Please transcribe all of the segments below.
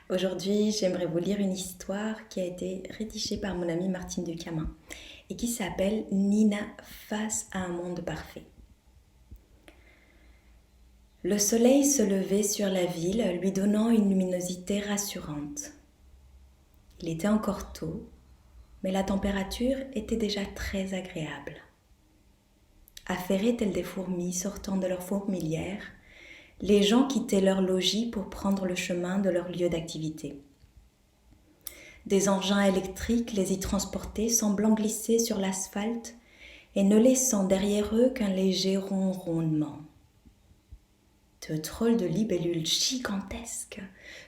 Aujourd'hui, j'aimerais vous lire une histoire qui a été rédigée par mon amie Martine Ducamin et qui s'appelle Nina face à un monde parfait. Le soleil se levait sur la ville, lui donnant une luminosité rassurante. Il était encore tôt, mais la température était déjà très agréable. Affairés tels des fourmis sortant de leur fourmilière, les gens quittaient leur logis pour prendre le chemin de leur lieu d'activité. Des engins électriques les y transportaient, semblant glisser sur l'asphalte et ne laissant derrière eux qu'un léger ronronnement. De drôles de libellules gigantesques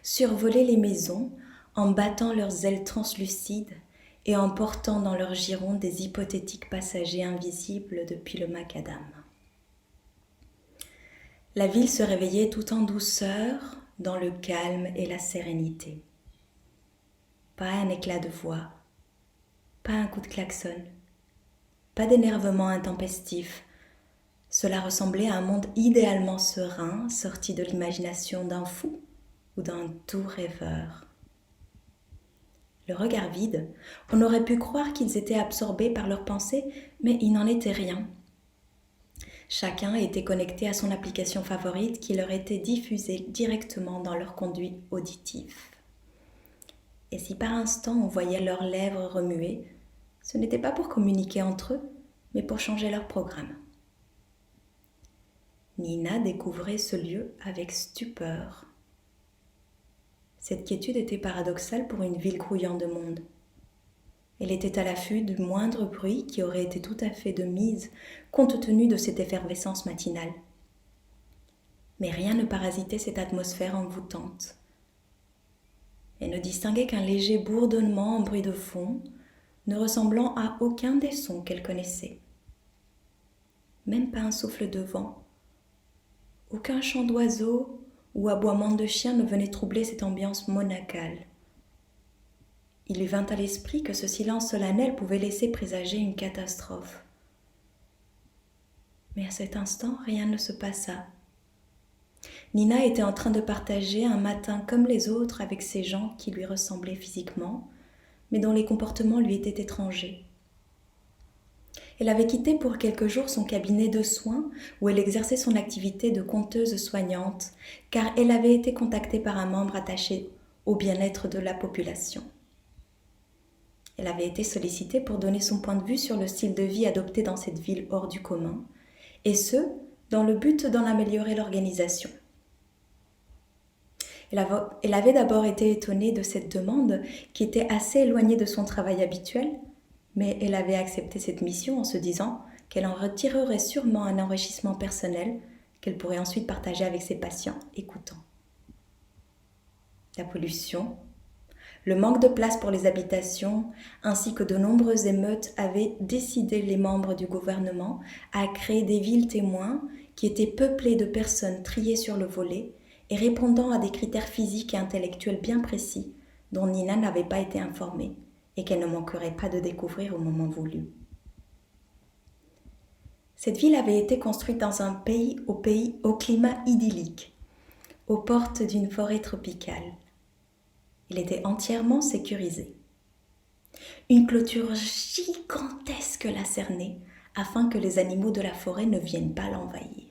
survolaient les maisons en battant leurs ailes translucides et en portant dans leurs girons des hypothétiques passagers invisibles depuis le macadam. La ville se réveillait tout en douceur, dans le calme et la sérénité. Pas un éclat de voix, pas un coup de klaxon, pas d'énervement intempestif. Cela ressemblait à un monde idéalement serein, sorti de l'imagination d'un fou ou d'un doux rêveur. Le regard vide, on aurait pu croire qu'ils étaient absorbés par leurs pensées, mais il n'en était rien. Chacun était connecté à son application favorite qui leur était diffusée directement dans leur conduit auditif. Et si par instant on voyait leurs lèvres remuer, ce n'était pas pour communiquer entre eux, mais pour changer leur programme. Nina découvrait ce lieu avec stupeur. Cette quiétude était paradoxale pour une ville grouillant de monde. Elle était à l'affût du moindre bruit qui aurait été tout à fait de mise compte tenu de cette effervescence matinale. Mais rien ne parasitait cette atmosphère envoûtante. Elle ne distinguait qu'un léger bourdonnement en bruit de fond, ne ressemblant à aucun des sons qu'elle connaissait. Même pas un souffle de vent, aucun chant d'oiseau ou aboiement de chien ne venait troubler cette ambiance monacale. Il lui vint à l'esprit que ce silence solennel pouvait laisser présager une catastrophe. Mais à cet instant, rien ne se passa. Nina était en train de partager un matin comme les autres avec ces gens qui lui ressemblaient physiquement, mais dont les comportements lui étaient étrangers. Elle avait quitté pour quelques jours son cabinet de soins où elle exerçait son activité de conteuse soignante, car elle avait été contactée par un membre attaché au bien-être de la population. Elle avait été sollicitée pour donner son point de vue sur le style de vie adopté dans cette ville hors du commun, et ce, dans le but d'en améliorer l'organisation. Elle avait d'abord été étonnée de cette demande qui était assez éloignée de son travail habituel, mais elle avait accepté cette mission en se disant qu'elle en retirerait sûrement un enrichissement personnel qu'elle pourrait ensuite partager avec ses patients écoutants. La pollution, le manque de place pour les habitations, ainsi que de nombreuses émeutes avaient décidé les membres du gouvernement à créer des villes témoins qui étaient peuplées de personnes triées sur le volet et répondant à des critères physiques et intellectuels bien précis dont Nina n'avait pas été informée et qu'elle ne manquerait pas de découvrir au moment voulu. Cette ville avait été construite dans un pays au climat idyllique, aux portes d'une forêt tropicale. Il était entièrement sécurisé. Une clôture gigantesque la cernait afin que les animaux de la forêt ne viennent pas l'envahir.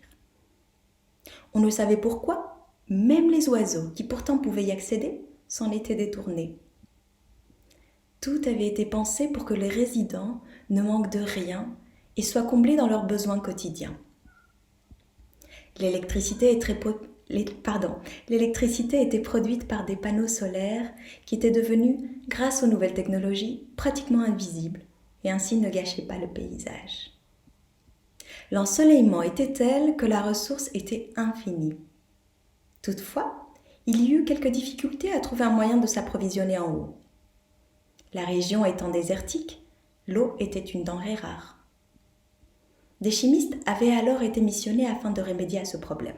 On ne savait pourquoi, même les oiseaux, qui pourtant pouvaient y accéder, s'en étaient détournés. Tout avait été pensé pour que les résidents ne manquent de rien et soient comblés dans leurs besoins quotidiens. L'électricité était produite par des panneaux solaires qui étaient devenus, grâce aux nouvelles technologies, pratiquement invisibles et ainsi ne gâchaient pas le paysage. L'ensoleillement était tel que la ressource était infinie. Toutefois, il y eut quelques difficultés à trouver un moyen de s'approvisionner en eau. La région étant désertique, l'eau était une denrée rare. Des chimistes avaient alors été missionnés afin de remédier à ce problème.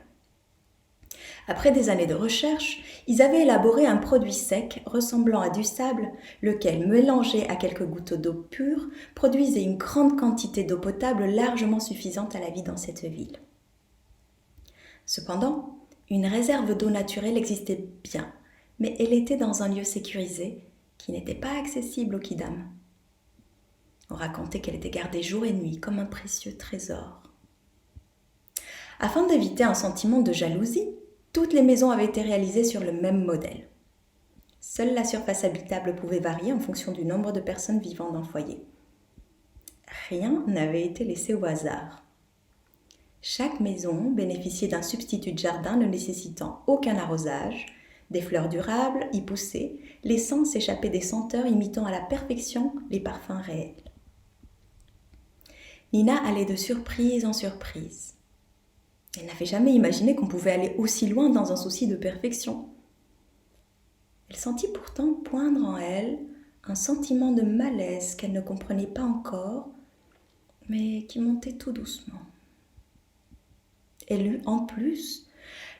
Après des années de recherche, ils avaient élaboré un produit sec ressemblant à du sable, lequel, mélangé à quelques gouttes d'eau pure, produisait une grande quantité d'eau potable largement suffisante à la vie dans cette ville. Cependant, une réserve d'eau naturelle existait bien, mais elle était dans un lieu sécurisé qui n'était pas accessible aux kidam. On racontait qu'elle était gardée jour et nuit comme un précieux trésor. Afin d'éviter un sentiment de jalousie, toutes les maisons avaient été réalisées sur le même modèle. Seule la surface habitable pouvait varier en fonction du nombre de personnes vivant dans le foyer. Rien n'avait été laissé au hasard. Chaque maison bénéficiait d'un substitut de jardin ne nécessitant aucun arrosage, des fleurs durables y poussaient, laissant s'échapper des senteurs imitant à la perfection les parfums réels. Nina allait de surprise en surprise. Elle n'avait jamais imaginé qu'on pouvait aller aussi loin dans un souci de perfection. Elle sentit pourtant poindre en elle un sentiment de malaise qu'elle ne comprenait pas encore, mais qui montait tout doucement. Elle eut en plus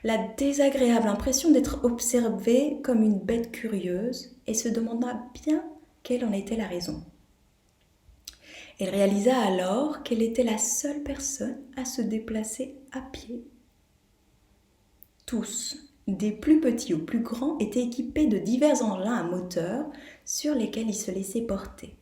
la désagréable impression d'être observée comme une bête curieuse et se demanda bien quelle en était la raison. Elle réalisa alors qu'elle était la seule personne à se déplacer à pied. Tous, des plus petits aux plus grands, étaient équipés de divers engins à moteur sur lesquels ils se laissaient porter.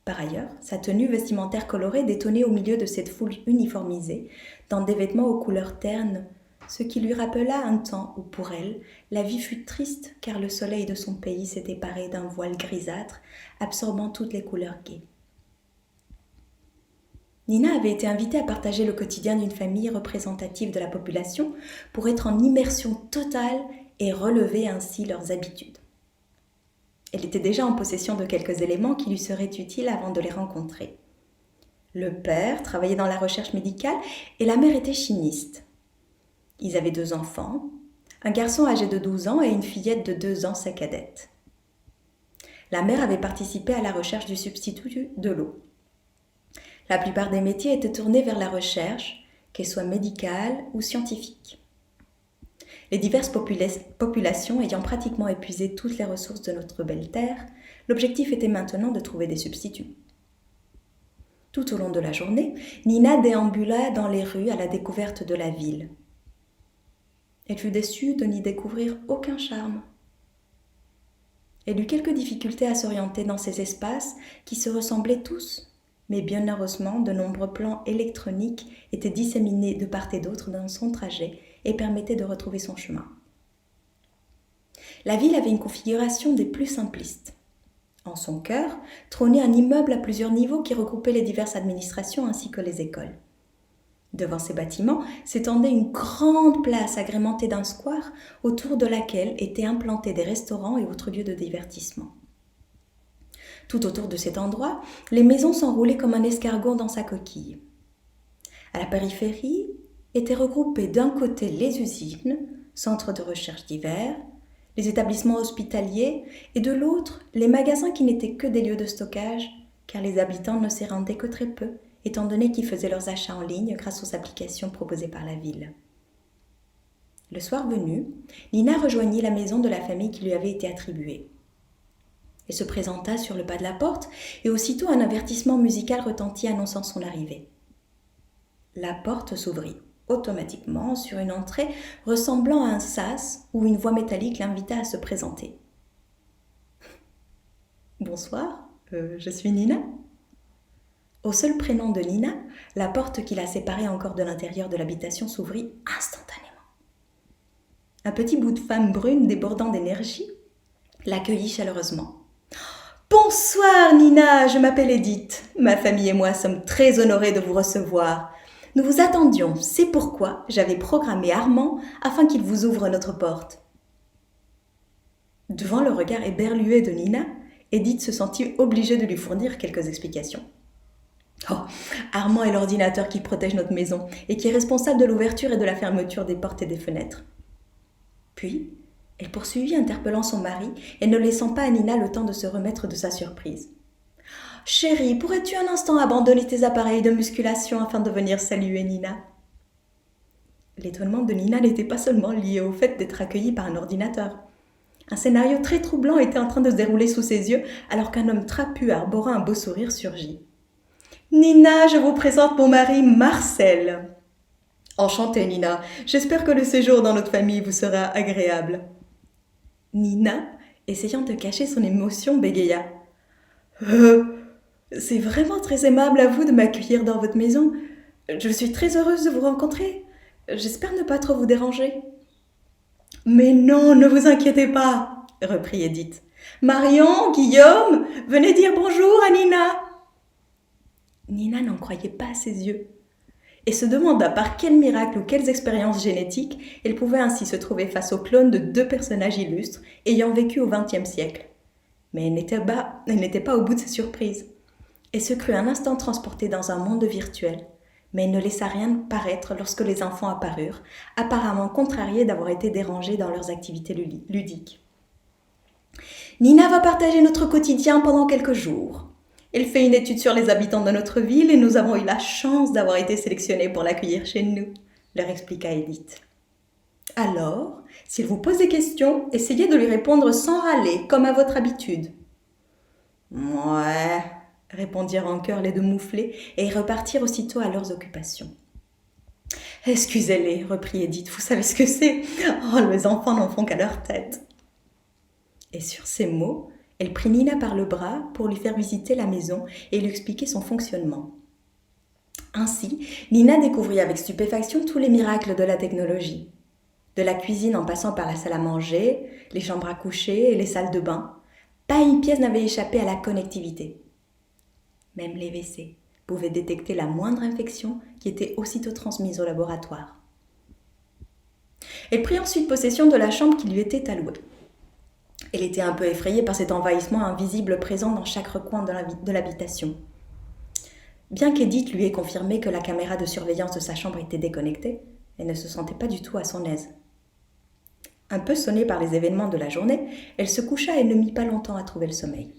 Par ailleurs, sa tenue vestimentaire colorée détonnait au milieu de cette foule uniformisée, dans des vêtements aux couleurs ternes, ce qui lui rappela un temps où, pour elle, la vie fut triste car le soleil de son pays s'était paré d'un voile grisâtre, absorbant toutes les couleurs gaies. Nina avait été invitée à partager le quotidien d'une famille représentative de la population pour être en immersion totale et relever ainsi leurs habitudes. Elle était déjà en possession de quelques éléments qui lui seraient utiles avant de les rencontrer. Le père travaillait dans la recherche médicale et la mère était chimiste. Ils avaient 2 enfants, un garçon âgé de 12 ans et une fillette de 2 ans, sa cadette. La mère avait participé à la recherche du substitut de l'eau. La plupart des métiers étaient tournés vers la recherche, qu'elle soit médicale ou scientifique. Les diverses populations ayant pratiquement épuisé toutes les ressources de notre belle terre, l'objectif était maintenant de trouver des substituts. Tout au long de la journée, Nina déambula dans les rues à la découverte de la ville. Elle fut déçue de n'y découvrir aucun charme. Elle eut quelques difficultés à s'orienter dans ces espaces qui se ressemblaient tous, mais bien heureusement, de nombreux plans électroniques étaient disséminés de part et d'autre dans son trajet et permettaient de retrouver son chemin. La ville avait une configuration des plus simplistes. En son cœur, trônait un immeuble à plusieurs niveaux qui regroupait les diverses administrations ainsi que les écoles. Devant ces bâtiments s'étendait une grande place agrémentée d'un square autour de laquelle étaient implantés des restaurants et autres lieux de divertissement. Tout autour de cet endroit, les maisons s'enroulaient comme un escargot dans sa coquille. À la périphérie étaient regroupées d'un côté les usines, centres de recherche divers, les établissements hospitaliers et de l'autre les magasins qui n'étaient que des lieux de stockage, car les habitants ne s'y rendaient que très peu, étant donné qu'ils faisaient leurs achats en ligne grâce aux applications proposées par la ville. Le soir venu, Nina rejoignit la maison de la famille qui lui avait été attribuée. Elle se présenta sur le pas de la porte et aussitôt un avertissement musical retentit annonçant son arrivée. La porte s'ouvrit automatiquement sur une entrée ressemblant à un sas où une voix métallique l'invita à se présenter. « Bonsoir, je suis Nina. » Au seul prénom de Nina, la porte qui la séparait encore de l'intérieur de l'habitation s'ouvrit instantanément. Un petit bout de femme brune débordant d'énergie l'accueillit chaleureusement. « Bonsoir Nina, je m'appelle Edith. Ma famille et moi sommes très honorés de vous recevoir. Nous vous attendions, c'est pourquoi j'avais programmé Armand afin qu'il vous ouvre notre porte. » Devant le regard éberlué de Nina, Edith se sentit obligée de lui fournir quelques explications. « Oh, Armand est l'ordinateur qui protège notre maison et qui est responsable de l'ouverture et de la fermeture des portes et des fenêtres. » Puis, elle poursuivit interpellant son mari et ne laissant pas à Nina le temps de se remettre de sa surprise. « Chérie, pourrais-tu un instant abandonner tes appareils de musculation afin de venir saluer Nina ?» L'étonnement de Nina n'était pas seulement lié au fait d'être accueillie par un ordinateur. Un scénario très troublant était en train de se dérouler sous ses yeux alors qu'un homme trapu arborant un beau sourire surgit. « Nina, je vous présente mon mari Marcel. »« Enchantée Nina, j'espère que le séjour dans notre famille vous sera agréable. » Nina, essayant de cacher son émotion, bégaya. C'est vraiment très aimable à vous de m'accueillir dans votre maison. Je suis très heureuse de vous rencontrer. J'espère ne pas trop vous déranger. Mais non, ne vous inquiétez pas, reprit Edith. Marion, Guillaume, venez dire bonjour à Nina. Nina n'en croyait pas à ses yeux et se demanda par quel miracle ou quelles expériences génétiques elle pouvait ainsi se trouver face au clone de 2 personnages illustres ayant vécu au XXe siècle. Mais elle n'était pas au bout de ses surprises. Elle se crut un instant transportée dans un monde virtuel, mais elle ne laissa rien paraître lorsque les enfants apparurent, apparemment contrariés d'avoir été dérangés dans leurs activités ludiques. Nina va partager notre quotidien pendant quelques jours. Elle fait une étude sur les habitants de notre ville et nous avons eu la chance d'avoir été sélectionnés pour l'accueillir chez nous, leur expliqua Edith. Alors, s'il vous pose des questions, essayez de lui répondre sans râler, comme à votre habitude. Ouais, répondirent en chœur les 2 mouflés et repartirent aussitôt à leurs occupations. Excusez-les, reprit Edith, vous savez ce que c'est ? Oh, les enfants n'en font qu'à leur tête. Et sur ces mots, elle prit Nina par le bras pour lui faire visiter la maison et lui expliquer son fonctionnement. Ainsi, Nina découvrit avec stupéfaction tous les miracles de la technologie. De la cuisine en passant par la salle à manger, les chambres à coucher et les salles de bain, pas une pièce n'avait échappé à la connectivité. Même les WC pouvaient détecter la moindre infection qui était aussitôt transmise au laboratoire. Elle prit ensuite possession de la chambre qui lui était allouée. Elle était un peu effrayée par cet envahissement invisible présent dans chaque recoin de l'habitation. Bien qu'Edith lui ait confirmé que la caméra de surveillance de sa chambre était déconnectée, elle ne se sentait pas du tout à son aise. Un peu sonnée par les événements de la journée, elle se coucha et ne mit pas longtemps à trouver le sommeil.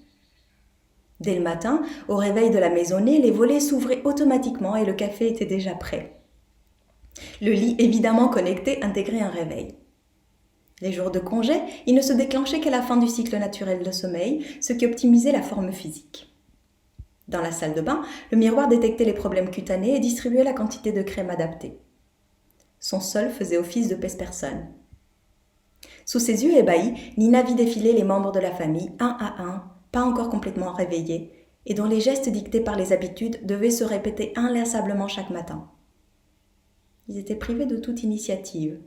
Dès le matin, au réveil de la maisonnée, les volets s'ouvraient automatiquement et le café était déjà prêt. Le lit évidemment connecté intégrait un réveil. Les jours de congé, ils ne se déclenchaient qu'à la fin du cycle naturel de sommeil, ce qui optimisait la forme physique. Dans la salle de bain, le miroir détectait les problèmes cutanés et distribuait la quantité de crème adaptée. Son sol faisait office de pèse-personne. Sous ses yeux ébahis, Nina vit défiler les membres de la famille, un à un, pas encore complètement réveillés, et dont les gestes dictés par les habitudes devaient se répéter inlassablement chaque matin. Ils étaient privés de toute initiative,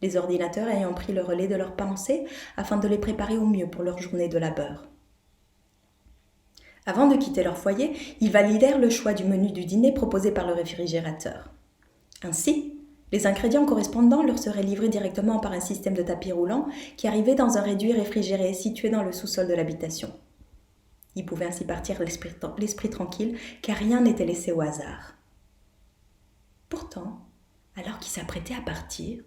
les ordinateurs ayant pris le relais de leurs pensées afin de les préparer au mieux pour leur journée de labeur. Avant de quitter leur foyer, ils validèrent le choix du menu du dîner proposé par le réfrigérateur. Ainsi, les ingrédients correspondants leur seraient livrés directement par un système de tapis roulant qui arrivait dans un réduit réfrigéré situé dans le sous-sol de l'habitation. Ils pouvaient ainsi partir l'esprit tranquille, car rien n'était laissé au hasard. Pourtant, alors qu'ils s'apprêtaient à partir,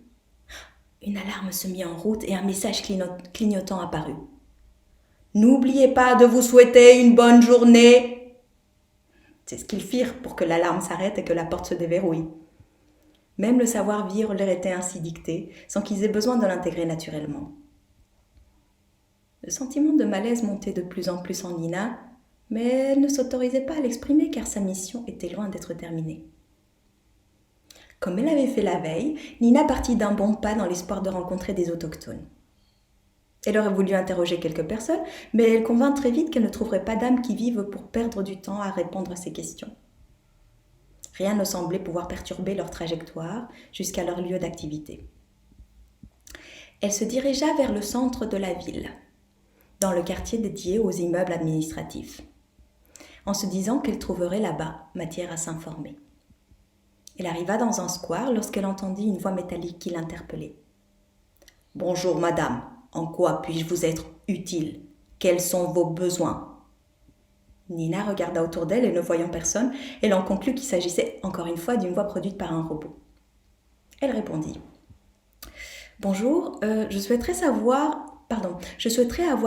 une alarme se mit en route et un message clignotant apparut. « N'oubliez pas de vous souhaiter une bonne journée !» C'est ce qu'ils firent pour que l'alarme s'arrête et que la porte se déverrouille. Même le savoir-vivre leur était ainsi dicté, sans qu'ils aient besoin de l'intégrer naturellement. Le sentiment de malaise montait de plus en plus en Nina, mais elle ne s'autorisait pas à l'exprimer car sa mission était loin d'être terminée. Comme elle l'avait fait la veille, Nina partit d'un bon pas dans l'espoir de rencontrer des autochtones. Elle aurait voulu interroger quelques personnes, mais elle convint très vite qu'elle ne trouverait pas d'âme qui vive pour perdre du temps à répondre à ces questions. Rien ne semblait pouvoir perturber leur trajectoire jusqu'à leur lieu d'activité. Elle se dirigea vers le centre de la ville, dans le quartier dédié aux immeubles administratifs, en se disant qu'elle trouverait là-bas matière à s'informer. Elle arriva dans un square lorsqu'elle entendit une voix métallique qui l'interpellait. « Bonjour madame, en quoi puis-je vous être utile? Quels sont vos besoins ?» Nina regarda autour d'elle et ne voyant personne, elle en conclut qu'il s'agissait encore une fois d'une voix produite par un robot. Elle répondit. « Bonjour, je souhaiterais avoir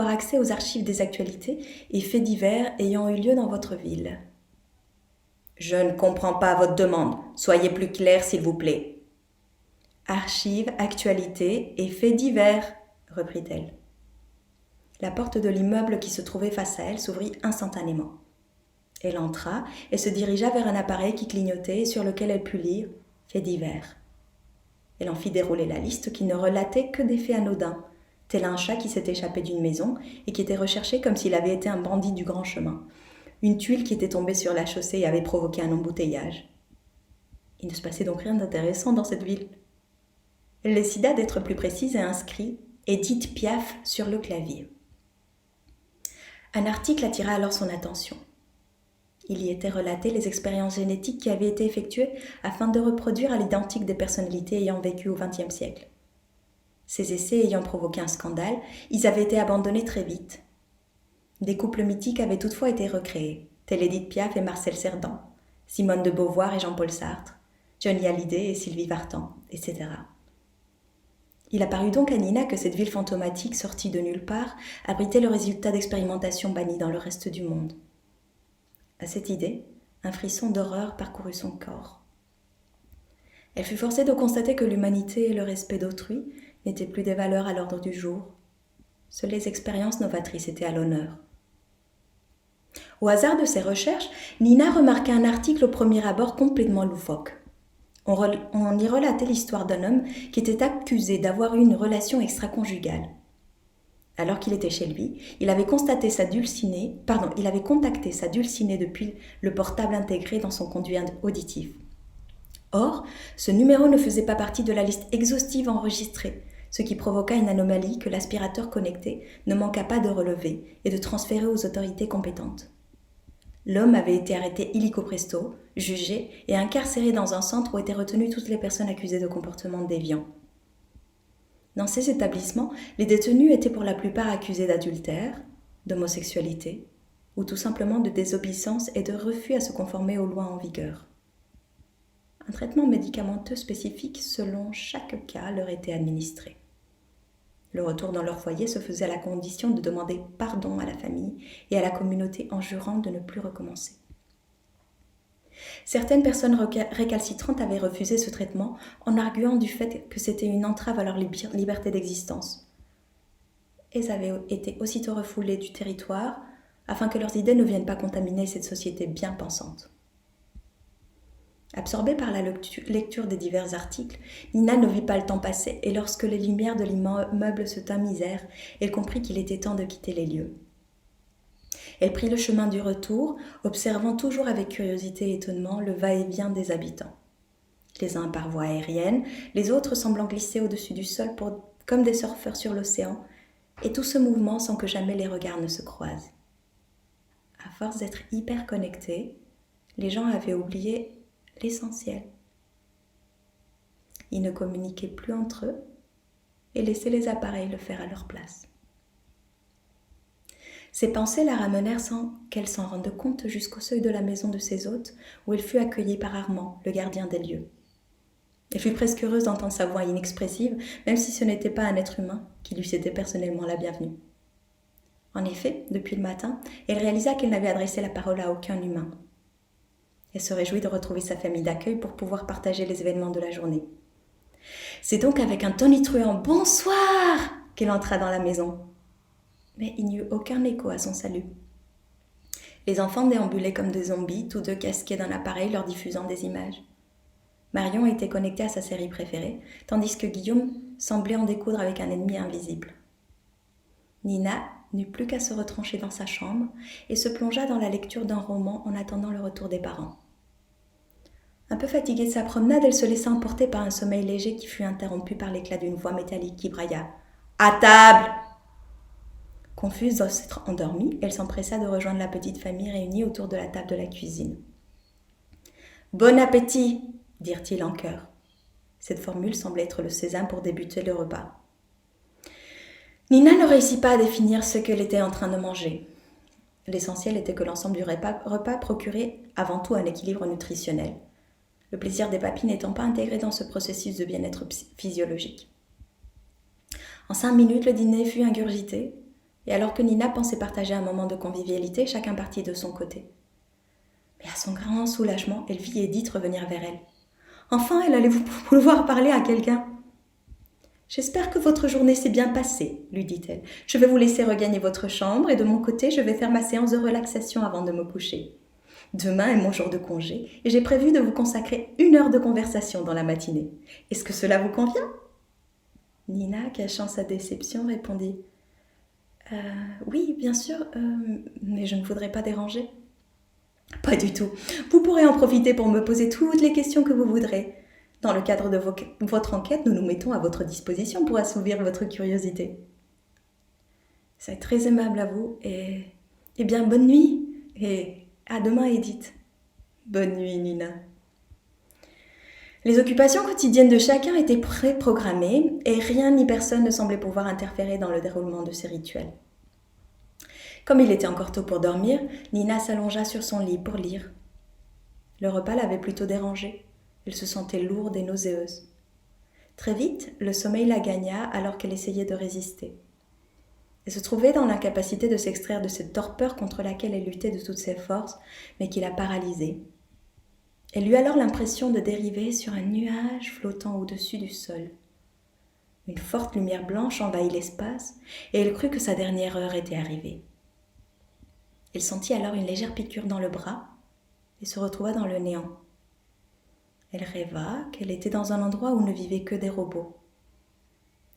accès aux archives des actualités et faits divers ayant eu lieu dans votre ville. » « Je ne comprends pas votre demande. Soyez plus clair, s'il vous plaît. »« Archives, actualités et faits divers, » reprit-elle. La porte de l'immeuble qui se trouvait face à elle s'ouvrit instantanément. Elle entra et se dirigea vers un appareil qui clignotait et sur lequel elle put lire « Faits divers ». Elle en fit dérouler la liste qui ne relatait que des faits anodins, tel un chat qui s'était échappé d'une maison et qui était recherché comme s'il avait été un bandit du grand chemin. Une tuile qui était tombée sur la chaussée et avait provoqué un embouteillage. Il ne se passait donc rien d'intéressant dans cette ville. Elle décida d'être plus précise et inscrit « Édith Piaf » sur le clavier. Un article attira alors son attention. Il y était relaté les expériences génétiques qui avaient été effectuées afin de reproduire à l'identique des personnalités ayant vécu au XXe siècle. Ces essais ayant provoqué un scandale, ils avaient été abandonnés très vite. Des couples mythiques avaient toutefois été recréés, tels Édith Piaf et Marcel Cerdan, Simone de Beauvoir et Jean-Paul Sartre, Johnny Hallyday et Sylvie Vartan, etc. Il apparut donc à Nina que cette ville fantomatique sortie de nulle part abritait le résultat d'expérimentations bannies dans le reste du monde. À cette idée, un frisson d'horreur parcourut son corps. Elle fut forcée de constater que l'humanité et le respect d'autrui n'étaient plus des valeurs à l'ordre du jour. Seules les expériences novatrices étaient à l'honneur. Au hasard de ses recherches, Nina remarqua un article au premier abord complètement loufoque. On y relatait l'histoire d'un homme qui était accusé d'avoir eu une relation extra-conjugale. Alors qu'il était chez lui, il avait contacté sa dulcinée depuis le portable intégré dans son conduit auditif. Or, ce numéro ne faisait pas partie de la liste exhaustive enregistrée, ce qui provoqua une anomalie que l'aspirateur connecté ne manqua pas de relever et de transférer aux autorités compétentes. L'homme avait été arrêté illico presto, jugé et incarcéré dans un centre où étaient retenues toutes les personnes accusées de comportements déviants. Dans ces établissements, les détenus étaient pour la plupart accusés d'adultère, d'homosexualité ou tout simplement de désobéissance et de refus à se conformer aux lois en vigueur. Un traitement médicamenteux spécifique selon chaque cas leur était administré. Le retour dans leur foyer se faisait à la condition de demander pardon à la famille et à la communauté en jurant de ne plus recommencer. Certaines personnes récalcitrantes avaient refusé ce traitement en arguant du fait que c'était une entrave à leur liberté d'existence. Elles avaient été aussitôt refoulées du territoire afin que leurs idées ne viennent pas contaminer cette société bien pensante. Absorbée par la lecture des divers articles, Nina ne vit pas le temps passer et lorsque les lumières de l'immeuble se tamisèrent, elle comprit qu'il était temps de quitter les lieux. Elle prit le chemin du retour, observant toujours avec curiosité et étonnement le va-et-vient des habitants. Les uns par voie aérienne, les autres semblant glisser au-dessus du sol comme des surfeurs sur l'océan, et tout ce mouvement sans que jamais les regards ne se croisent. À force d'être hyper connectés, les gens avaient oublié l'essentiel. Ils ne communiquaient plus entre eux et laissaient les appareils le faire à leur place. Ces pensées la ramenèrent sans qu'elle s'en rende compte jusqu'au seuil de la maison de ses hôtes où elle fut accueillie par Armand, le gardien des lieux. Elle fut presque heureuse d'entendre sa voix inexpressive, même si ce n'était pas un être humain qui lui souhaitait personnellement la bienvenue. En effet, depuis le matin, elle réalisa qu'elle n'avait adressé la parole à aucun humain. Elle se réjouit de retrouver sa famille d'accueil pour pouvoir partager les événements de la journée. C'est donc avec un tonitruant « Bonsoir !» qu'elle entra dans la maison. Mais il n'y eut aucun écho à son salut. Les enfants déambulaient comme des zombies, tous deux casqués d'un appareil leur diffusant des images. Marion était connectée à sa série préférée, tandis que Guillaume semblait en découdre avec un ennemi invisible. Nina n'eut plus qu'à se retrancher dans sa chambre et se plongea dans la lecture d'un roman en attendant le retour des parents. Un peu fatiguée de sa promenade, elle se laissa emporter par un sommeil léger qui fut interrompu par l'éclat d'une voix métallique qui brailla « À table !» Confuse de s'être endormie, elle s'empressa de rejoindre la petite famille réunie autour de la table de la cuisine. « Bon appétit !» dirent-ils en chœur. Cette formule semblait être le sésame pour débuter le repas. Nina ne réussit pas à définir ce qu'elle était en train de manger. L'essentiel était que l'ensemble du repas procurait avant tout un équilibre nutritionnel, le plaisir des papilles n'étant pas intégré dans ce processus de bien-être physiologique. En 5 minutes, le dîner fut ingurgité, et alors que Nina pensait partager un moment de convivialité, chacun partit de son côté. Mais à son grand soulagement, elle vit Édith revenir vers elle. Enfin, elle allait pouvoir parler à quelqu'un. « J'espère que votre journée s'est bien passée, lui dit-elle. Je vais vous laisser regagner votre chambre et de mon côté, je vais faire ma séance de relaxation avant de me coucher. Demain est mon jour de congé et j'ai prévu de vous consacrer 1 heure de conversation dans la matinée. Est-ce que cela vous convient ?» Nina, cachant sa déception, répondit oui, bien sûr, mais je ne voudrais pas déranger. Pas du tout. Vous pourrez en profiter pour me poser toutes les questions que vous voudrez. Dans le cadre de votre enquête, nous nous mettons à votre disposition pour assouvir votre curiosité. C'est très aimable à vous et bien bonne nuit et à demain Edith. Bonne nuit Nina. Les occupations quotidiennes de chacun étaient préprogrammées et rien ni personne ne semblait pouvoir interférer dans le déroulement de ces rituels. Comme il était encore tôt pour dormir, Nina s'allongea sur son lit pour lire. Le repas l'avait plutôt dérangée. Elle se sentait lourde et nauséeuse. Très vite, le sommeil la gagna alors qu'elle essayait de résister. Elle se trouvait dans l'incapacité de s'extraire de cette torpeur contre laquelle elle luttait de toutes ses forces, mais qui la paralysait. Elle eut alors l'impression de dériver sur un nuage flottant au-dessus du sol. Une forte lumière blanche envahit l'espace et elle crut que sa dernière heure était arrivée. Elle sentit alors une légère piqûre dans le bras et se retrouva dans le néant. Elle rêva qu'elle était dans un endroit où ne vivaient que des robots.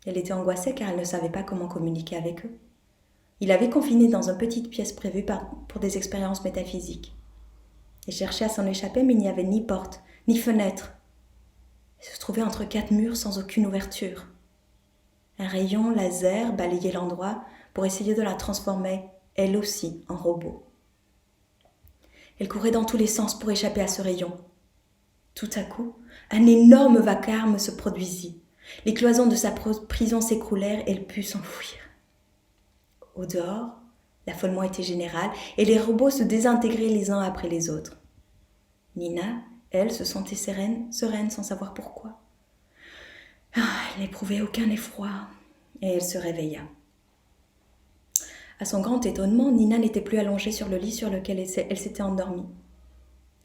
Elle était angoissée car elle ne savait pas comment communiquer avec eux. Il l'avait confinée dans une petite pièce prévue pour des expériences métaphysiques. Elle cherchait à s'en échapper, mais il n'y avait ni porte, ni fenêtre. Elle se trouvait entre 4 murs sans aucune ouverture. Un rayon laser balayait l'endroit pour essayer de la transformer, elle aussi, en robot. Elle courait dans tous les sens pour échapper à ce rayon. Tout à coup, un énorme vacarme se produisit. Les cloisons de sa prison s'écroulèrent et elle put s'enfuir. Au dehors, l'affolement était général et les robots se désintégraient les uns après les autres. Nina, elle, se sentait sereine sans savoir pourquoi. Elle n'éprouvait aucun effroi et elle se réveilla. À son grand étonnement, Nina n'était plus allongée sur le lit sur lequel elle s'était endormie.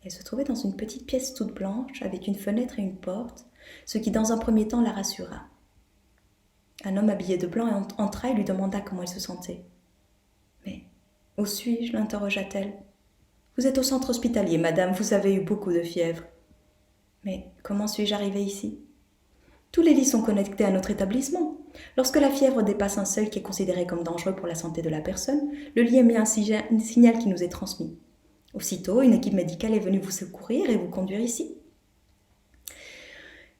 Elle se trouvait dans une petite pièce toute blanche avec une fenêtre et une porte, ce qui dans un premier temps la rassura. Un homme habillé de blanc entra et lui demanda comment elle se sentait. « Mais où suis-je » l'interrogea-t-elle. « Vous êtes au centre hospitalier, madame, vous avez eu beaucoup de fièvre. »« Mais comment suis-je arrivée ici ?»« Tous les lits sont connectés à notre établissement. Lorsque la fièvre dépasse un seuil qui est considéré comme dangereux pour la santé de la personne, le lit émet un signal qui nous est transmis. Aussitôt, une équipe médicale est venue vous secourir et vous conduire ici. »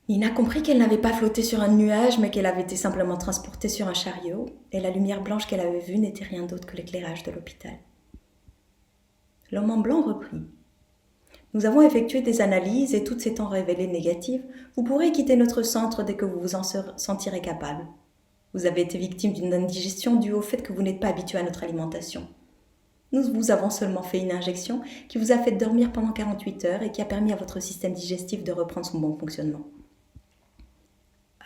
Nina comprit qu'elle n'avait pas flotté sur un nuage, mais qu'elle avait été simplement transportée sur un chariot, et la lumière blanche qu'elle avait vue n'était rien d'autre que l'éclairage de l'hôpital. L'homme en blanc reprit. « Nous avons effectué des analyses et toutes s'étant révélées négatives, vous pourrez quitter notre centre dès que vous vous en sentirez capable. Vous avez été victime d'une indigestion due au fait que vous n'êtes pas habitué à notre alimentation. Nous vous avons seulement fait une injection qui vous a fait dormir pendant 48 heures et qui a permis à votre système digestif de reprendre son bon fonctionnement. »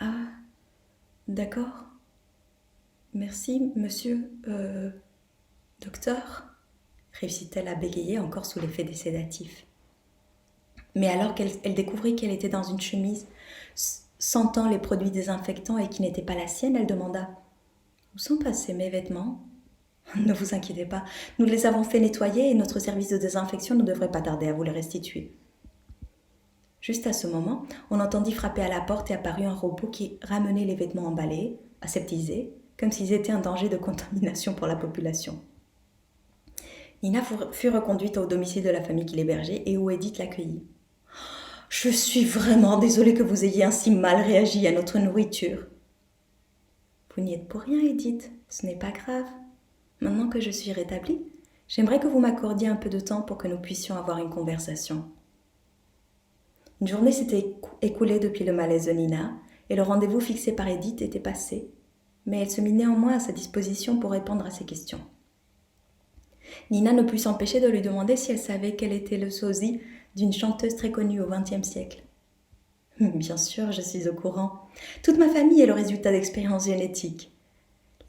« Ah, d'accord. Merci, monsieur, docteur, » réussit-elle à bégayer encore sous l'effet des sédatifs. Mais alors qu'elle découvrit qu'elle était dans une chemise, sentant les produits désinfectants et qui n'était pas la sienne, elle demanda « Où sont passés mes vêtements ?»« Ne vous inquiétez pas, nous les avons fait nettoyer et notre service de désinfection ne devrait pas tarder à vous les restituer. » Juste à ce moment, on entendit frapper à la porte et apparut un robot qui ramenait les vêtements emballés, aseptisés, comme s'ils étaient un danger de contamination pour la population. Nina fut reconduite au domicile de la famille qui l'hébergeait et où Edith l'accueillit. « Je suis vraiment désolée que vous ayez ainsi mal réagi à notre nourriture. »« Vous n'y êtes pour rien, Edith, ce n'est pas grave. Maintenant que je suis rétablie, j'aimerais que vous m'accordiez un peu de temps pour que nous puissions avoir une conversation. » Une journée s'était écoulée depuis le malaise de Nina et le rendez-vous fixé par Edith était passé, mais elle se mit néanmoins à sa disposition pour répondre à ses questions. Nina ne put s'empêcher de lui demander si elle savait quel était le sosie d'une chanteuse très connue au XXe siècle. « Bien sûr, je suis au courant. Toute ma famille est le résultat d'expériences génétiques.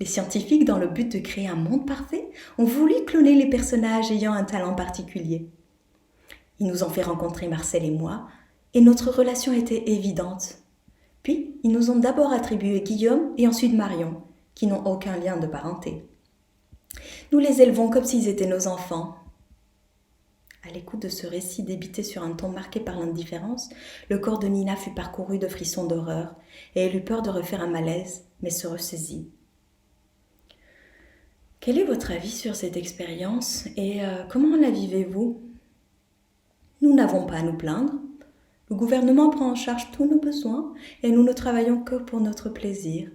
Les scientifiques, dans le but de créer un monde parfait, ont voulu cloner les personnages ayant un talent particulier. Ils nous ont fait rencontrer Marcel et moi, et notre relation était évidente. Puis, ils nous ont d'abord attribué Guillaume et ensuite Marion, qui n'ont aucun lien de parenté. Nous les élevons comme s'ils étaient nos enfants. À l'écoute de ce récit débité sur un ton marqué par l'indifférence, le corps de Nina fut parcouru de frissons d'horreur, et elle eut peur de refaire un malaise, mais se ressaisit. Quel est votre avis sur cette expérience et comment la vivez-vous ? Nous n'avons pas à nous plaindre. Le gouvernement prend en charge tous nos besoins et nous ne travaillons que pour notre plaisir.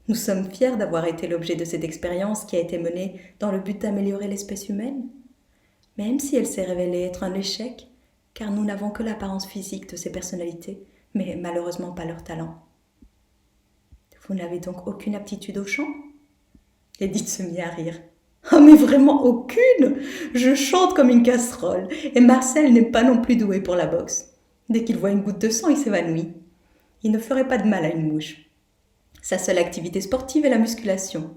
Nous sommes fiers d'avoir été l'objet de cette expérience qui a été menée dans le but d'améliorer l'espèce humaine. Même si elle s'est révélée être un échec, car nous n'avons que l'apparence physique de ces personnalités, mais malheureusement pas leur talent. Vous n'avez donc aucune aptitude au chant ? Edith se mit à rire. Ah mais vraiment aucune ! Je chante comme une casserole, et Marcel n'est pas non plus doué pour la boxe. Dès qu'il voit une goutte de sang, il s'évanouit. Il ne ferait pas de mal à une mouche. Sa seule activité sportive est la musculation.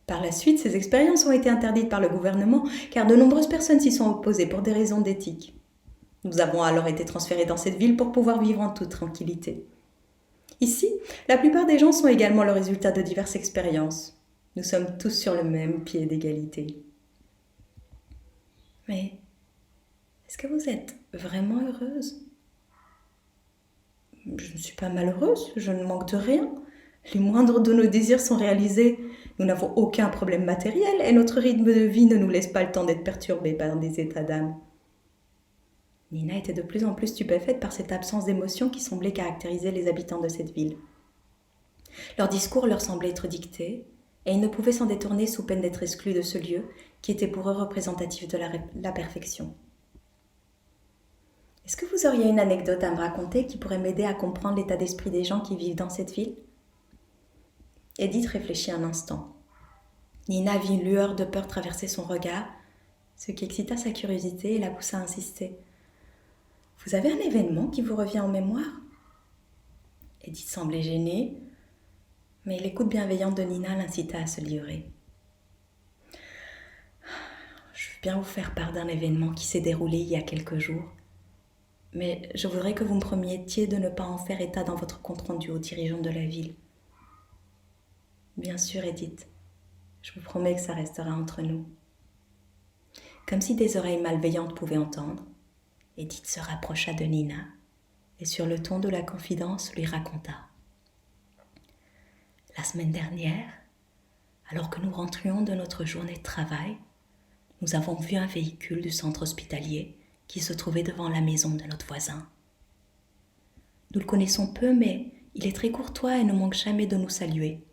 Par la suite, ces expériences ont été interdites par le gouvernement car de nombreuses personnes s'y sont opposées pour des raisons d'éthique. Nous avons alors été transférés dans cette ville pour pouvoir vivre en toute tranquillité. Ici, la plupart des gens sont également le résultat de diverses expériences. Nous sommes tous sur le même pied d'égalité. Mais est-ce que vous êtes vraiment heureuse ? Je ne suis pas malheureuse, je ne manque de rien. Les moindres de nos désirs sont réalisés. Nous n'avons aucun problème matériel et notre rythme de vie ne nous laisse pas le temps d'être perturbés par des états d'âme. Nina était de plus en plus stupéfaite par cette absence d'émotion qui semblait caractériser les habitants de cette ville. Leur discours leur semblait être dicté et ils ne pouvaient s'en détourner sous peine d'être exclus de ce lieu qui était pour eux représentatif de la perfection. Est-ce que vous auriez une anecdote à me raconter qui pourrait m'aider à comprendre l'état d'esprit des gens qui vivent dans cette ville ? Edith réfléchit un instant. Nina vit une lueur de peur traverser son regard, ce qui excita sa curiosité et la poussa à insister. « Vous avez un événement qui vous revient en mémoire ?» Edith semblait gênée, mais l'écoute bienveillante de Nina l'incita à se livrer. « Je veux bien vous faire part d'un événement qui s'est déroulé il y a quelques jours, mais je voudrais que vous me promettiez de ne pas en faire état dans votre compte-rendu aux dirigeants de la ville. » Bien sûr, Edith. Je vous promets que ça restera entre nous. Comme si des oreilles malveillantes pouvaient entendre, Edith se rapprocha de Nina et sur le ton de la confidence lui raconta. La semaine dernière, alors que nous rentrions de notre journée de travail, nous avons vu un véhicule du centre hospitalier qui se trouvait devant la maison de notre voisin. Nous le connaissons peu, mais il est très courtois et ne manque jamais de nous saluer.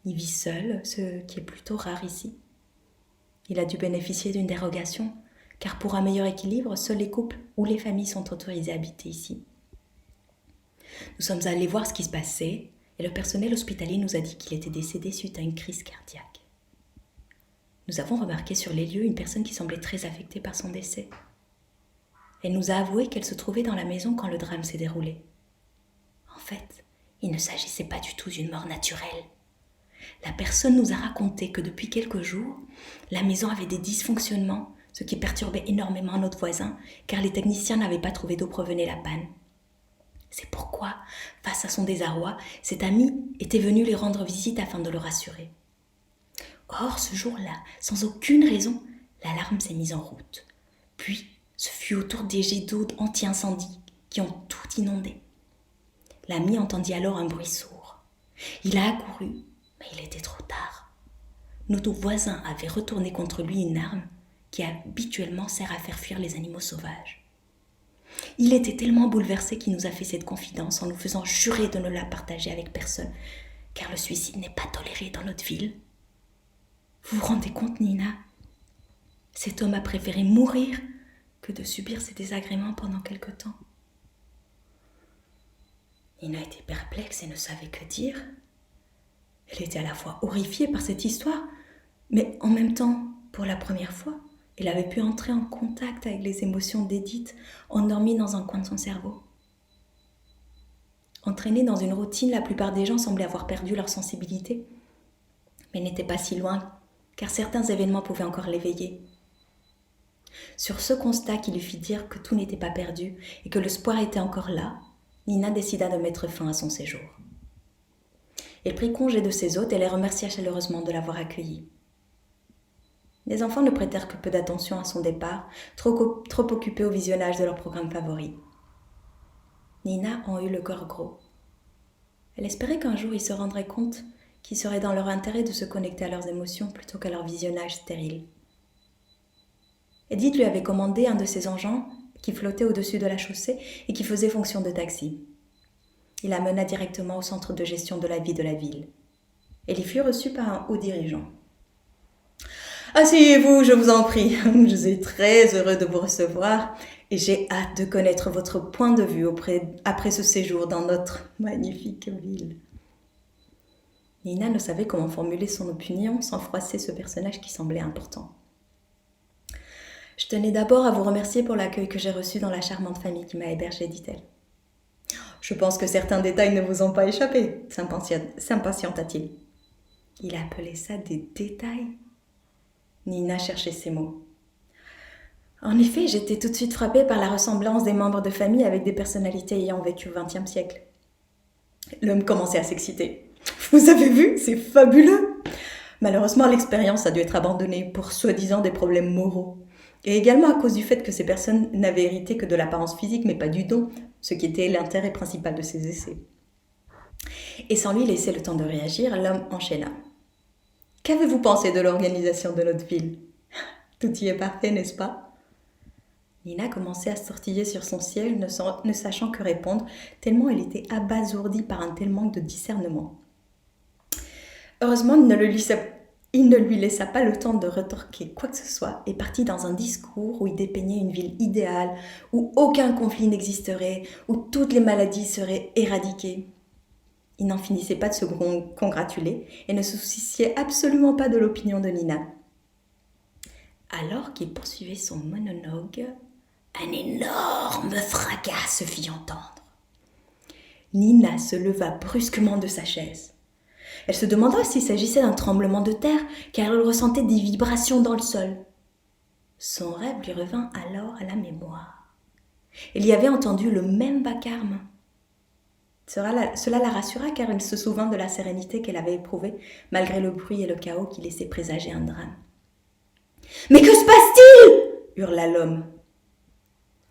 Il vit seul, ce qui est plutôt rare ici. Il a dû bénéficier d'une dérogation, car pour un meilleur équilibre, seuls les couples ou les familles sont autorisés à habiter ici. Nous sommes allés voir ce qui se passait, et le personnel hospitalier nous a dit qu'il était décédé suite à une crise cardiaque. Nous avons remarqué sur les lieux une personne qui semblait très affectée par son décès. Elle nous a avoué qu'elle se trouvait dans la maison quand le drame s'est déroulé. En fait, il ne s'agissait pas du tout d'une mort naturelle. La personne nous a raconté que depuis quelques jours, la maison avait des dysfonctionnements, ce qui perturbait énormément notre voisin, car les techniciens n'avaient pas trouvé d'où provenait la panne. C'est pourquoi, face à son désarroi, cet ami était venu lui rendre visite afin de le rassurer. Or, ce jour-là, sans aucune raison, l'alarme s'est mise en route. Puis, ce fut autour des jets d'eau anti-incendie qui ont tout inondé. L'ami entendit alors un bruit sourd. Il a accouru, mais il était trop tard. Notre voisin avait retourné contre lui une arme qui habituellement sert à faire fuir les animaux sauvages. Il était tellement bouleversé qu'il nous a fait cette confidence en nous faisant jurer de ne la partager avec personne, car le suicide n'est pas toléré dans notre ville. Vous vous rendez compte, Nina ? Cet homme a préféré mourir que de subir ces désagréments pendant quelque temps. Nina était perplexe et ne savait que dire. Elle était à la fois horrifiée par cette histoire, mais en même temps, pour la première fois, elle avait pu entrer en contact avec les émotions d'Edith, endormie dans un coin de son cerveau. Entraînés dans une routine, la plupart des gens semblaient avoir perdu leur sensibilité, mais n'étaient pas si loin, car certains événements pouvaient encore l'éveiller. Sur ce constat qui lui fit dire que tout n'était pas perdu et que l'espoir était encore là, Nina décida de mettre fin à son séjour. Elle prit congé de ses hôtes et les remercia chaleureusement de l'avoir accueillie. Les enfants ne prêtèrent que peu d'attention à son départ, trop occupés au visionnage de leur programme favori. Nina en eut le cœur gros. Elle espérait qu'un jour ils se rendraient compte qu'il serait dans leur intérêt de se connecter à leurs émotions plutôt qu'à leur visionnage stérile. Edith lui avait commandé un de ces engins qui flottait au-dessus de la chaussée et qui faisait fonction de taxi. Il la mena directement au centre de gestion de la vie de la ville. Elle y fut reçue par un haut dirigeant. « Asseyez-vous, je vous en prie. Je suis très heureux de vous recevoir et j'ai hâte de connaître votre point de vue après ce séjour dans notre magnifique ville. » Nina ne savait comment formuler son opinion sans froisser ce personnage qui semblait important. « Je tenais d'abord à vous remercier pour l'accueil que j'ai reçu dans la charmante famille qui m'a hébergée, dit-elle. « Je pense que certains détails ne vous ont pas échappé, s'impatienta-t-il. Il appelait ça des détails. Nina cherchait ses mots. En effet, j'étais tout de suite frappée par la ressemblance des membres de famille avec des personnalités ayant vécu au XXe siècle. L'homme commençait à s'exciter. Vous avez vu, c'est fabuleux. Malheureusement, l'expérience a dû être abandonnée pour soi-disant des problèmes moraux. Et également à cause du fait que ces personnes n'avaient hérité que de l'apparence physique, mais pas du don, ce qui était l'intérêt principal de ces essais. Et sans lui laisser le temps de réagir, l'homme enchaîna. Qu'avez-vous pensé de l'organisation de notre ville? Tout y est parfait, n'est-ce pas? Nina commençait à sortiller sur son siège, ne sachant que répondre, tellement elle était abasourdie par un tel manque de discernement. Heureusement, il ne lui laissa pas le temps de retorquer quoi que ce soit et partit dans un discours où il dépeignait une ville idéale, où aucun conflit n'existerait, où toutes les maladies seraient éradiquées. Il n'en finissait pas de se congratuler et ne se souciait absolument pas de l'opinion de Nina. Alors qu'il poursuivait son monologue, un énorme fracas se fit entendre. Nina se leva brusquement de sa chaise. Elle se demanda s'il s'agissait d'un tremblement de terre, car elle ressentait des vibrations dans le sol. Son rêve lui revint alors à la mémoire. Elle y avait entendu le même vacarme. Cela la rassura car elle se souvint de la sérénité qu'elle avait éprouvée malgré le bruit et le chaos qui laissaient présager un drame. « Mais que se passe-t-il » hurla l'homme.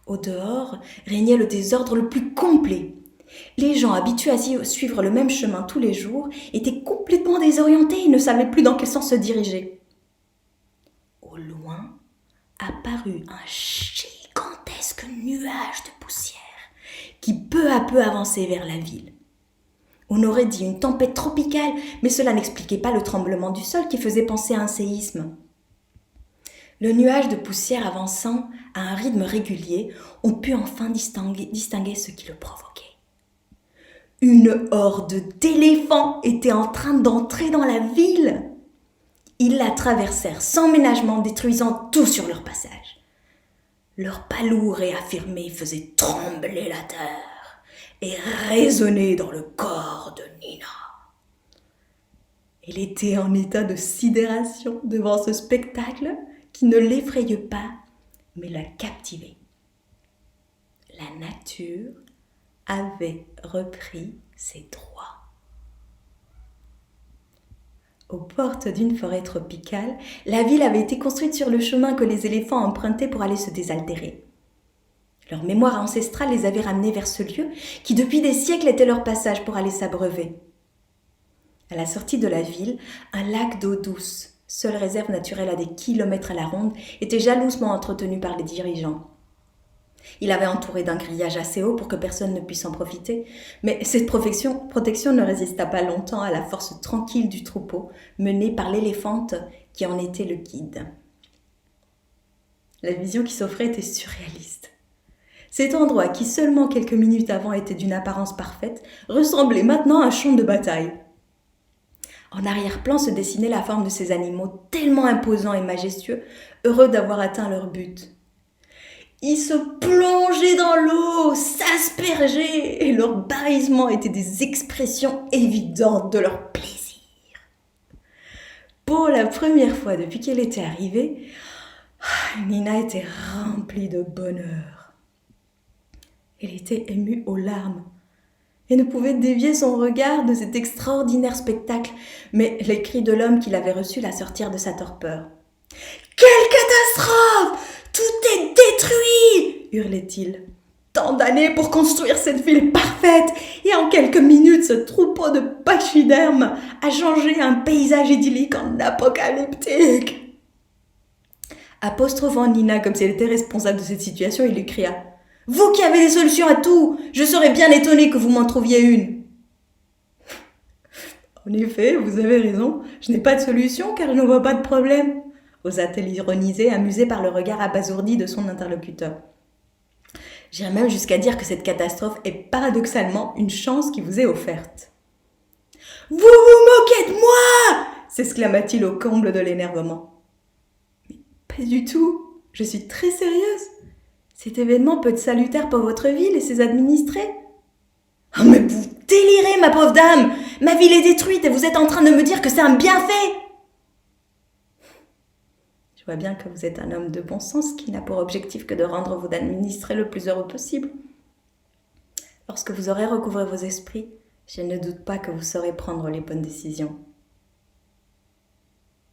Au dehors régnait le désordre le plus complet. Les gens habitués à suivre le même chemin tous les jours étaient complètement désorientés et ne savaient plus dans quel sens se diriger. Au loin apparut un gigantesque nuage de poussière qui peu à peu avançait vers la ville. On aurait dit une tempête tropicale, mais cela n'expliquait pas le tremblement du sol qui faisait penser à un séisme. Le nuage de poussière avançant à un rythme régulier, on put enfin distinguer ce qui le provoquait. Une horde d'éléphants était en train d'entrer dans la ville. Ils la traversèrent sans ménagement, détruisant tout sur leur passage. Leur pas lourd et affirmé faisait trembler la terre et résonner dans le corps de Nina. Elle était en état de sidération devant ce spectacle qui ne l'effrayait pas, mais la captivait. La nature avait repris ses droits. Aux portes d'une forêt tropicale, la ville avait été construite sur le chemin que les éléphants empruntaient pour aller se désaltérer. Leur mémoire ancestrale les avait ramenés vers ce lieu qui, depuis des siècles, était leur passage pour aller s'abreuver. À la sortie de la ville, un lac d'eau douce, seule réserve naturelle à des kilomètres à la ronde, était jalousement entretenu par les dirigeants. Il avait entouré d'un grillage assez haut pour que personne ne puisse en profiter, mais cette protection ne résista pas longtemps à la force tranquille du troupeau, mené par l'éléphante qui en était le guide. La vision qui s'offrait était surréaliste. Cet endroit, qui seulement quelques minutes avant était d'une apparence parfaite, ressemblait maintenant à un champ de bataille. En arrière-plan se dessinait la forme de ces animaux tellement imposants et majestueux, heureux d'avoir atteint leur but. Ils se plongeaient dans l'eau, s'aspergeaient, et leurs bâillements étaient des expressions évidentes de leur plaisir. Pour la première fois depuis qu'elle était arrivée, Nina était remplie de bonheur. Elle était émue aux larmes et ne pouvait dévier son regard de cet extraordinaire spectacle, mais les cris de l'homme qui l'avait reçu la sortirent de sa torpeur. Quelle catastrophe! Tout est détruit! Hurlait-il. Tant d'années pour construire cette ville parfaite, et en quelques minutes, ce troupeau de pachydermes a changé un paysage idyllique en apocalyptique. Apostrophant Nina comme si elle était responsable de cette situation, il lui cria « Vous qui avez des solutions à tout, je serais bien étonné que vous m'en trouviez une !» En effet, vous avez raison, je n'ai pas de solution car je ne vois pas de problème, osa-t-elle ironiser, amusée par le regard abasourdi de son interlocuteur. J'irais même jusqu'à dire que cette catastrophe est paradoxalement une chance qui vous est offerte. « Vous vous moquez de moi !» s'exclama-t-il au comble de l'énervement. « Mais pas du tout, je suis très sérieuse. Cet événement peut être salutaire pour votre ville et ses administrés. »« Oh mais vous délirez, ma pauvre dame! Ma ville est détruite et vous êtes en train de me dire que c'est un bienfait !» Je vois bien que vous êtes un homme de bon sens qui n'a pour objectif que de rendre vos administrés le plus heureux possible. Lorsque vous aurez recouvré vos esprits, je ne doute pas que vous saurez prendre les bonnes décisions.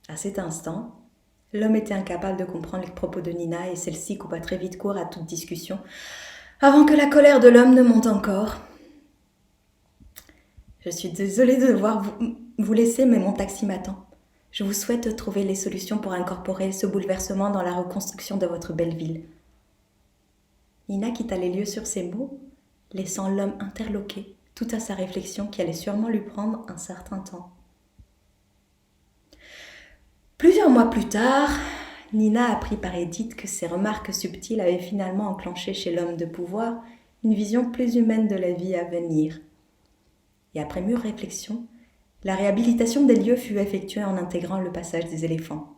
À cet instant, l'homme était incapable de comprendre les propos de Nina et celle-ci coupa très vite court à toute discussion, avant que la colère de l'homme ne monte encore. « Je suis désolée de devoir vous laisser, mais mon taxi m'attend. Je vous souhaite trouver les solutions pour incorporer ce bouleversement dans la reconstruction de votre belle ville. » Nina quitta les lieux sur ces mots, laissant l'homme interloqué, tout à sa réflexion qui allait sûrement lui prendre un certain temps. Plusieurs mois plus tard, Nina apprit par Edith que ses remarques subtiles avaient finalement enclenché chez l'homme de pouvoir une vision plus humaine de la vie à venir. Et après mûre réflexion, la réhabilitation des lieux fut effectuée en intégrant le passage des éléphants.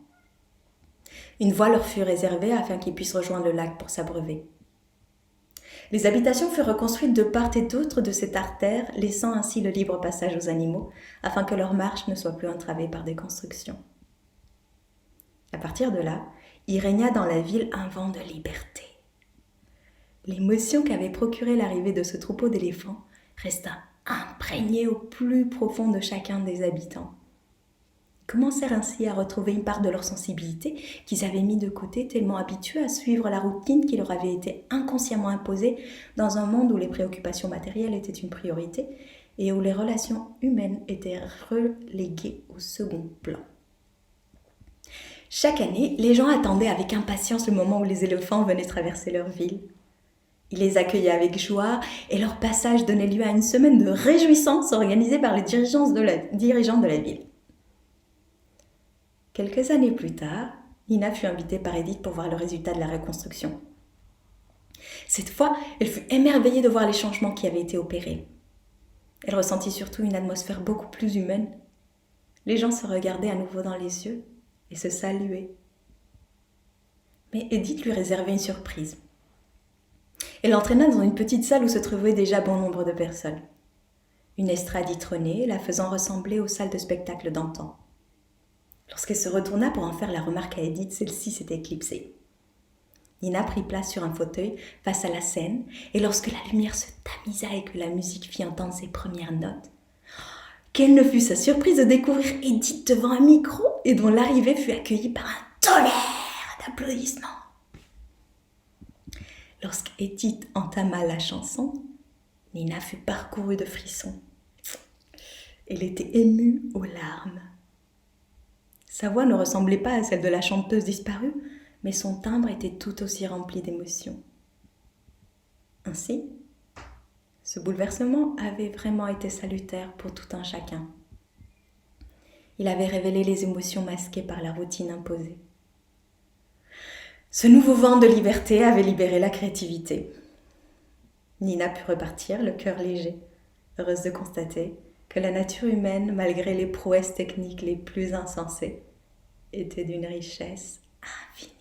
Une voie leur fut réservée afin qu'ils puissent rejoindre le lac pour s'abreuver. Les habitations furent reconstruites de part et d'autre de cette artère, laissant ainsi le libre passage aux animaux, afin que leur marche ne soit plus entravée par des constructions. À partir de là, il régna dans la ville un vent de liberté. L'émotion qu'avait procurée l'arrivée de ce troupeau d'éléphants resta imprégnée au plus profond de chacun des habitants. Ils commencèrent ainsi à retrouver une part de leur sensibilité qu'ils avaient mis de côté tellement habitués à suivre la routine qui leur avait été inconsciemment imposée dans un monde où les préoccupations matérielles étaient une priorité et où les relations humaines étaient reléguées au second plan. Chaque année, les gens attendaient avec impatience le moment où les éléphants venaient traverser leur ville. Ils les accueillaient avec joie et leur passage donnait lieu à une semaine de réjouissance organisée par les dirigeants de la ville. Quelques années plus tard, Nina fut invitée par Edith pour voir le résultat de la reconstruction. Cette fois, elle fut émerveillée de voir les changements qui avaient été opérés. Elle ressentit surtout une atmosphère beaucoup plus humaine. Les gens se regardaient à nouveau dans les yeux et se saluaient. Mais Edith lui réservait une surprise. Elle l'entraîna dans une petite salle où se trouvaient déjà bon nombre de personnes. Une estrade y trônait, la faisant ressembler aux salles de spectacle d'antan. Lorsqu'elle se retourna pour en faire la remarque à Edith, celle-ci s'était éclipsée. Nina prit place sur un fauteuil face à la scène, et lorsque la lumière se tamisa et que la musique fit entendre ses premières notes, quelle ne fut sa surprise de découvrir Edith devant un micro et dont l'arrivée fut accueillie par un tonnerre d'applaudissements. Lorsqu'Edith entama la chanson, Nina fut parcourue de frissons. Elle était émue aux larmes. Sa voix ne ressemblait pas à celle de la chanteuse disparue, mais son timbre était tout aussi rempli d'émotion. Ainsi, ce bouleversement avait vraiment été salutaire pour tout un chacun. Il avait révélé les émotions masquées par la routine imposée. Ce nouveau vent de liberté avait libéré la créativité. Nina put repartir, le cœur léger, heureuse de constater que la nature humaine, malgré les prouesses techniques les plus insensées, était d'une richesse infinie.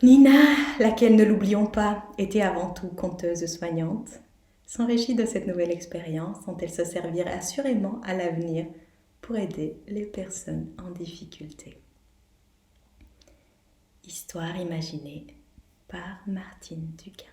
Nina, laquelle, ne l'oublions pas, était avant tout conteuse soignante, s'enrichit de cette nouvelle expérience dont elle se servira assurément à l'avenir pour aider les personnes en difficulté. Histoire imaginée par Martine Duquin.